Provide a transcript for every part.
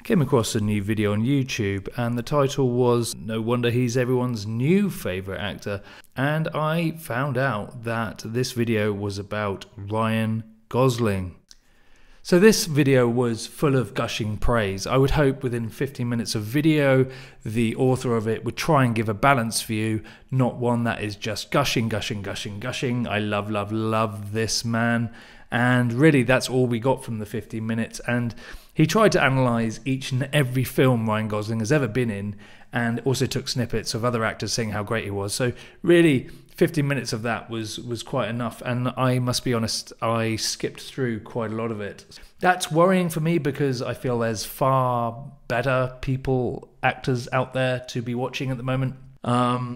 I came across a new video on YouTube and the title was "No Wonder He's Everyone's New Favourite Actor," and I found out that this video was about Ryan Gosling. So this video was full of gushing praise. I would hope within 15 minutes of video, the author of it would try and give a balanced view, not one that is just gushing, gushing, gushing, gushing. I love, love, love this man. And really, that's all we got from the 15 minutes. And he tried to analyse each and every film Ryan Gosling has ever been in, and also took snippets of other actors saying how great he was. So really, 15 minutes of that was quite enough. And I must be honest, I skipped through quite a lot of it. That's worrying for me because I feel there's far better actors out there to be watching at the moment.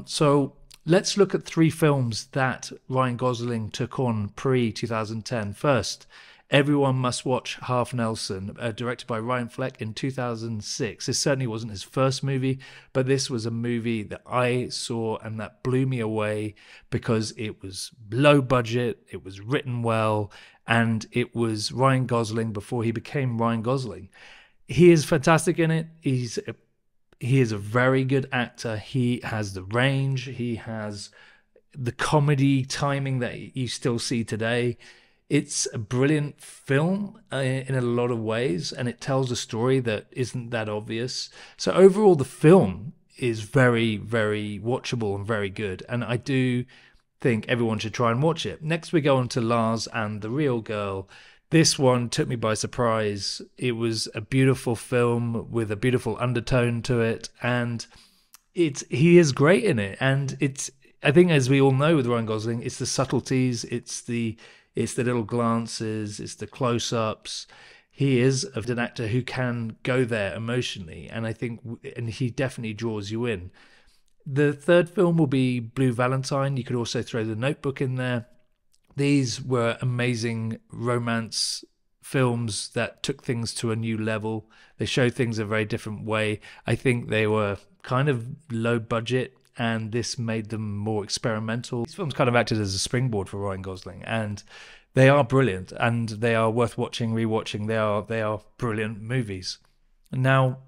So let's look at 3 films that Ryan Gosling took on pre-2010. First, everyone must watch Half Nelson, directed by Ryan Fleck in 2006. This certainly wasn't his first movie, but this was a movie that I saw and that blew me away because it was low budget, it was written well, and it was Ryan Gosling before he became Ryan Gosling. He is fantastic in it. He is a very good actor. He has the range. He has the comedy timing that you still see today. It's a brilliant film in a lot of ways, and it tells a story that isn't that obvious. So overall, the film is very, very watchable and very good, and I do think everyone should try and watch it. Next, we go on to Lars and the Real Girl. This one took me by surprise. It was a beautiful film with a beautiful undertone to it, and he is great in it. And I think, as we all know with Ryan Gosling, it's the subtleties, it's the little glances, it's the close-ups. He is an actor who can go there emotionally, and he definitely draws you in. The third film will be Blue Valentine. You could also throw The Notebook in there. These were amazing romance films that took things to a new level. They showed things a very different way. I think they were kind of low budget, and this made them more experimental. These films kind of acted as a springboard for Ryan Gosling, and they are brilliant, and they are worth watching, rewatching. They are brilliant movies. Now,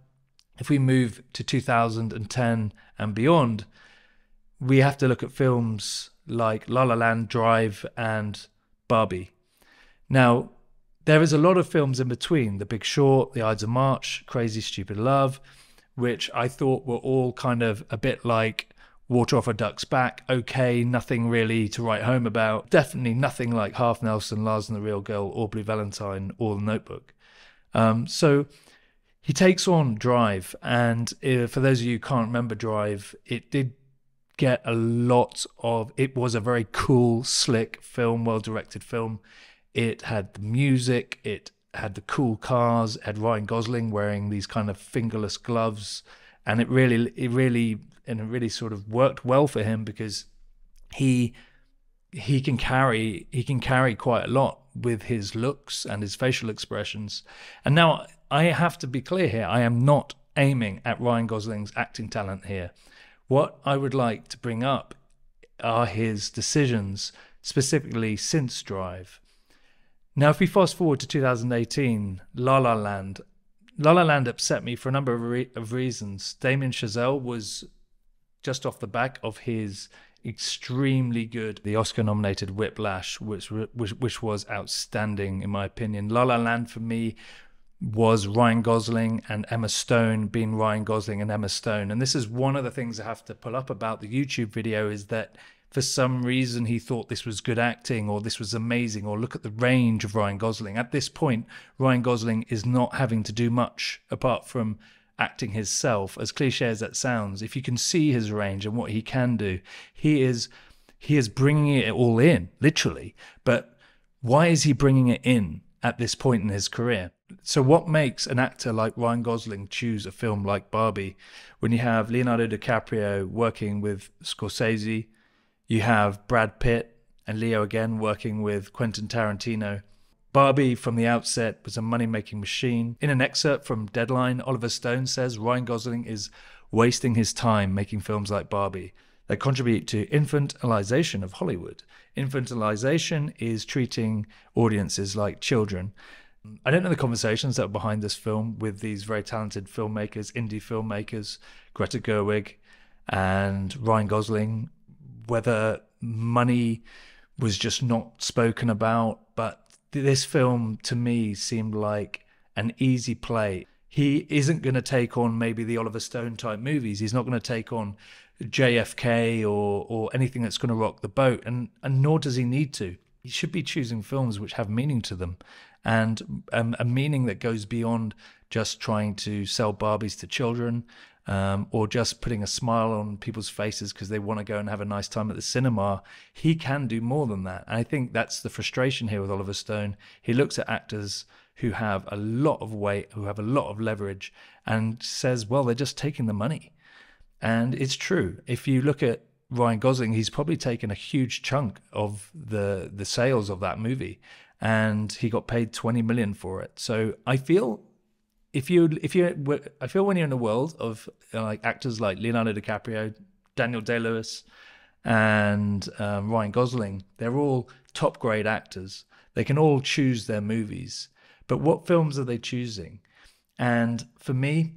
if we move to 2010 and beyond, we have to look at films like La La Land, Drive, and Barbie. Now, there is a lot of films in between: The Big Short, The Ides of March, Crazy Stupid Love, which I thought were all kind of a bit like water off a duck's back. Okay, nothing really to write home about. Definitely nothing like Half Nelson, Lars and the Real Girl, or Blue Valentine, or The Notebook. So he takes on Drive, and for those of you who can't remember Drive, it did get it was a very cool, slick film, well-directed film. It had the music, it had the cool cars, it had Ryan Gosling wearing these kind of fingerless gloves, and it really sort of worked well for him because he can carry quite a lot with his looks and his facial expressions. And now I have to be clear here, I am not aiming at Ryan Gosling's acting talent here. What I would like to bring up are his decisions, specifically since Drive. Now, if we fast forward to 2018, La La Land upset me for a number of reasons. Damien Chazelle was just off the back of his extremely good, the Oscar-nominated Whiplash, which was outstanding in my opinion. La La Land for me was Ryan Gosling and Emma Stone being Ryan Gosling and Emma Stone. And this is one of the things I have to pull up about the YouTube video, is that for some reason he thought this was good acting, or this was amazing, or look at the range of Ryan Gosling. At this point, Ryan Gosling is not having to do much apart from acting himself, as cliche as that sounds. If you can see his range and what he can do, he is bringing it all in, literally. But why is he bringing it in at this point in his career? So what makes an actor like Ryan Gosling choose a film like Barbie when you have Leonardo DiCaprio working with Scorsese, you have Brad Pitt and Leo again working with Quentin Tarantino? Barbie from the outset was a money-making machine. In an excerpt from Deadline, Oliver Stone says Ryan Gosling is wasting his time making films like Barbie that contribute to infantilization of Hollywood. Infantilization is treating audiences like children. I don't know the conversations that are behind this film with these very talented filmmakers, indie filmmakers, Greta Gerwig and Ryan Gosling, whether money was just not spoken about. But this film, to me, seemed like an easy play. He isn't going to take on maybe the Oliver Stone type movies. He's not going to take on JFK or anything that's going to rock the boat, and nor does he need to. He should be choosing films which have meaning to them, and a meaning that goes beyond just trying to sell Barbies to children, or just putting a smile on people's faces because they want to go and have a nice time at the cinema. He can do more than that. And I think that's the frustration here with Oliver Stone. He looks at actors who have a lot of weight, who have a lot of leverage, and says, well, they're just taking the money. And it's true. If you look at Ryan Gosling, he's probably taken a huge chunk of the sales of that movie, and he got paid 20 million for it. So I feel I feel when you're in a world of like actors like Leonardo DiCaprio, Daniel Day-Lewis, and Ryan Gosling, they're all top grade actors. They can all choose their movies, but what films are they choosing? And for me,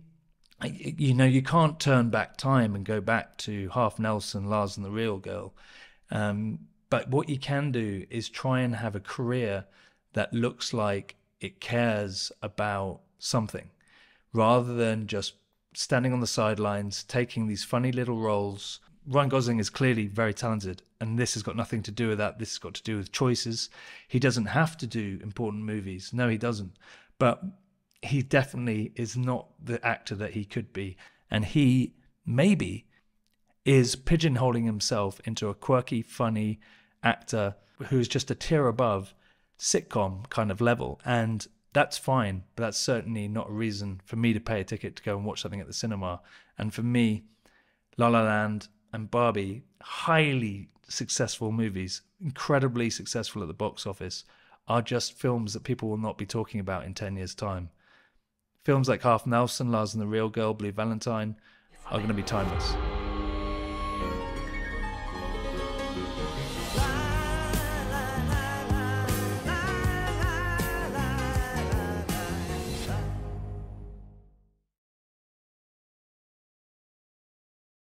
you can't turn back time and go back to Half Nelson, Lars and the Real Girl. But what you can do is try and have a career that looks like it cares about something, rather than just standing on the sidelines, taking these funny little roles. Ryan Gosling is clearly very talented, and this has got nothing to do with that. This has got to do with choices. He doesn't have to do important movies. No, he doesn't. But he definitely is not the actor that he could be. And he maybe is pigeonholing himself into a quirky, funny actor who's just a tier above sitcom kind of level. And that's fine, but that's certainly not a reason for me to pay a ticket to go and watch something at the cinema. And for me, La La Land and Barbie, highly successful movies, incredibly successful at the box office, are just films that people will not be talking about in 10 years' time. Films like Half Nelson, Lars and the Real Girl, Blue Valentine are going to be timeless.